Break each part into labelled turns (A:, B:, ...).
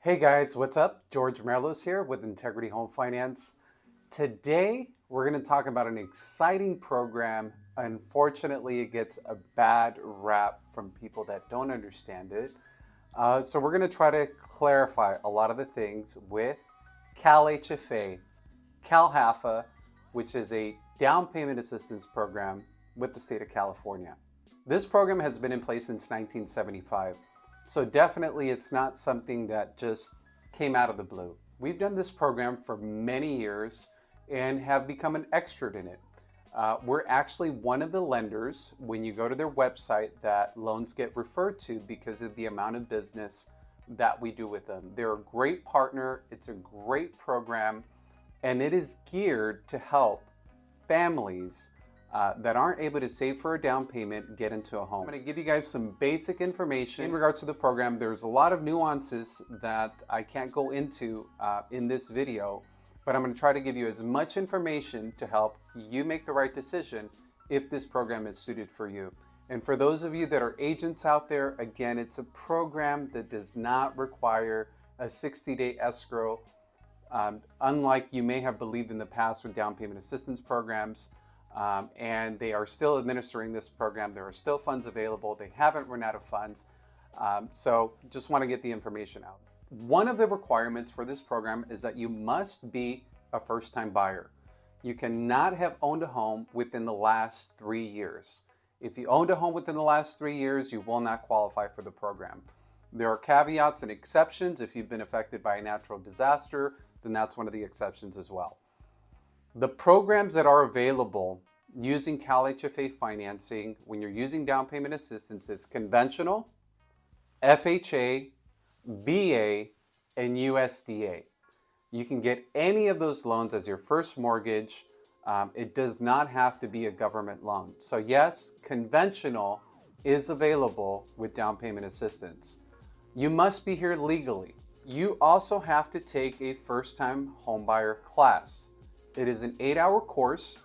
A: Hey guys, what's up? George Merlos here with Integrity Home Finance. Today, we're going to talk about an exciting program. Unfortunately, it gets a bad rap from people that don't understand it. So we're going to try to clarify a lot of the things with CalHFA, CalHFA, which is a down payment assistance program with the state of California. This program has been in place since 1975. So definitely it's not something that just came out of the blue. We've done this program for many years and have become an expert in it. We're actually one of the lenders, when you go to their website, that loans get referred to because of the amount of business that we do with them. They're a great partner, it's a great program, and it is geared to help families that aren't able to save for a down payment get into a home. I'm going to give you guys some basic information in regards to the program. There's a lot of nuances that I can't go into in this video, but I'm going to try to give you as much information to help you make the right decision if this program is suited for you. And for those of you that are agents out there, again, it's a program that does not require a 60-day escrow, unlike you may have believed in the past with down payment assistance programs. And they are still administering this program. There are still funds available. They haven't run out of funds. So just want to get the information out. One of the requirements for this program is that you must be a first-time buyer. You cannot have owned a home within the last 3 years. If you owned a home within the last 3 years, you will not qualify for the program. There are caveats and exceptions. If you've been affected by a natural disaster, then that's one of the exceptions as well. The programs that are available using CalHFA financing when you're using down payment assistance is conventional, FHA, VA, and USDA. You can get any of those loans as your first mortgage. It does not have to be a government loan. So yes, conventional is available with down payment assistance. You must be here legally. You also have to take a first-time homebuyer class. It is an 8-hour course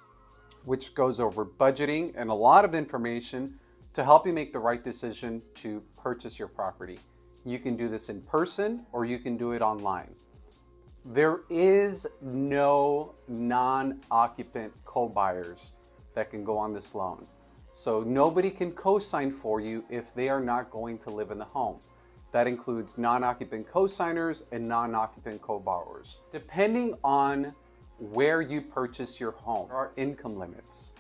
A: which goes over budgeting and a lot of information to help you make the right decision to purchase your property. You can do this in person or you can do it online. There is no non-occupant co-buyers that can go on this loan. So nobody can co-sign for you if they are not going to live in the home. That includes non-occupant co-signers and non-occupant co-borrowers. Depending on where you purchase your home, there are income limits.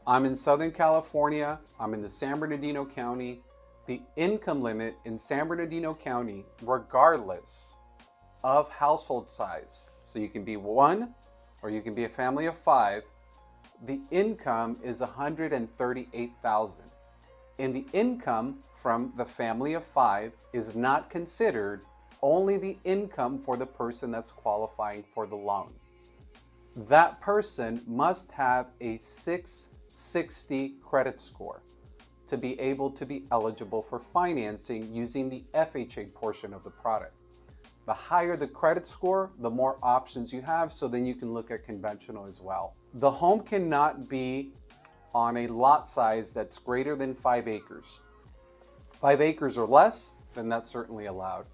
A: I'm in Southern California. I'm in the San Bernardino County. The income limit in San Bernardino County, regardless of household size, so you can be one or you can be a family of 5, the income is $138,000. And the income from the family of 5 is not considered only the income for the person that's qualifying for the loan. That person must have a 660 credit score to be able to be eligible for financing using the FHA portion of the product. The higher the credit score, the more options you have, so then you can look at conventional as well. The home cannot be on a lot size that's greater than 5 acres. 5 acres or less, then that's certainly allowed.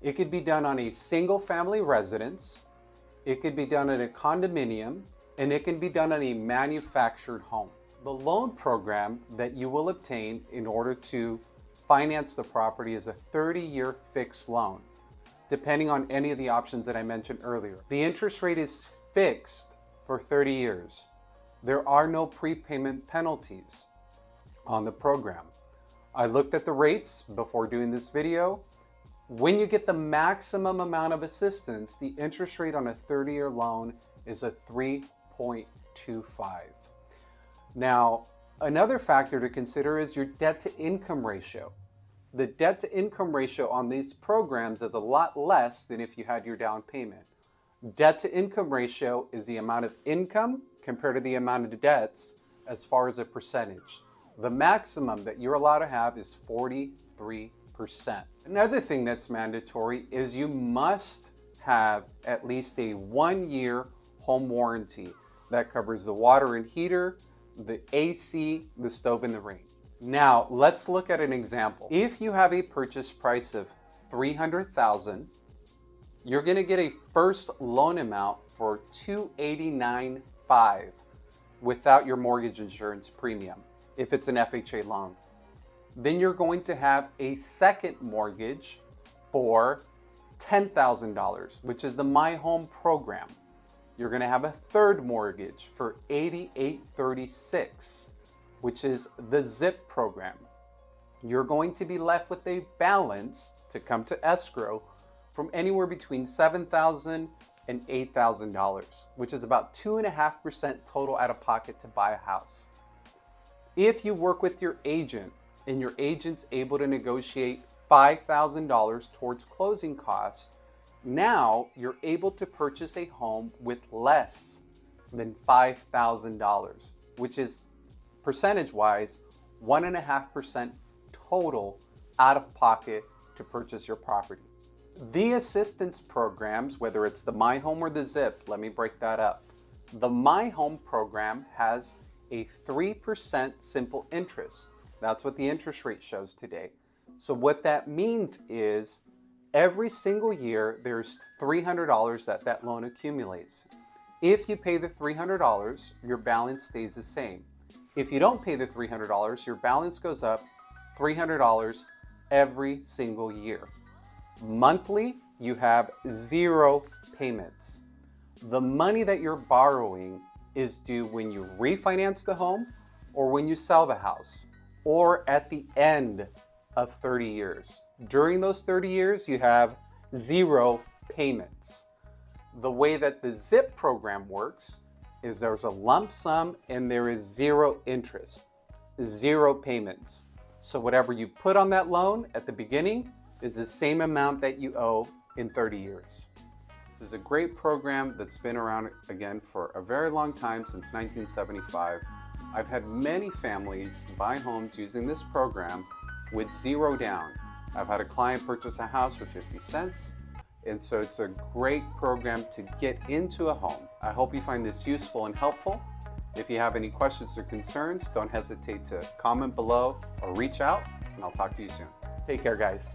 A: It could be done on a single family residence. It could be done in a condominium, and it can be done on a manufactured home. The loan program that you will obtain in order to finance the property is a 30-year fixed loan, depending on any of the options that I mentioned earlier. The interest rate is fixed for 30 years. There are no prepayment penalties on the program. I looked at the rates before doing this video. When you get the maximum amount of assistance, the interest rate on a 30-year loan is a 3.25. Now, another factor to consider is your debt-to-income ratio. The debt-to-income ratio on these programs is a lot less than if you had your down payment. Debt-to-income ratio is the amount of income compared to the amount of debts as far as a percentage. The maximum that you're allowed to have is 43%. Another thing that's mandatory is you must have at least a 1-year home warranty that covers the water and heater, the AC, the stove, and the rain. Now, let's look at an example. If you have a purchase price of $300,000 you're going to get a first loan amount for $289,500 without your mortgage insurance premium if it's an FHA loan. Then you're going to have a second mortgage for $10,000, which is the My Home program. You're going to have a third mortgage for $88,360, which is the ZIP program. You're going to be left with a balance to come to escrow from anywhere between $7,000 and $8,000, which is about 2.5% total out of pocket to buy a house. If you work with your agent and your agent's able to negotiate $5,000 towards closing costs, now you're able to purchase a home with less than $5,000, which is percentage-wise 1.5% total out of pocket to purchase your property. The assistance programs, whether it's the My Home or the ZIP, let me break that up. The My Home program has a 3% simple interest. That's what the interest rate shows today. So what that means is every single year there's $300 that loan accumulates. If you pay the $300, your balance stays the same. If you don't pay the $300, your balance goes up $300 every single year. Monthly, you have 0 payments. The money that you're borrowing is due when you refinance the home or when you sell the house or at the end of 30 years. During those 30 years, you have 0 payments. The way that the ZIP program works is there's a lump sum and there is 0 interest, 0 payments. So whatever you put on that loan at the beginning is the same amount that you owe in 30 years. This is a great program that's been around again for a very long time, since 1975. I've had many families buy homes using this program with 0 down. I've had a client purchase a house with 50 cents. And so it's a great program to get into a home. I hope you find this useful and helpful. If you have any questions or concerns, don't hesitate to comment below or reach out, and I'll talk to you soon. Take care, guys.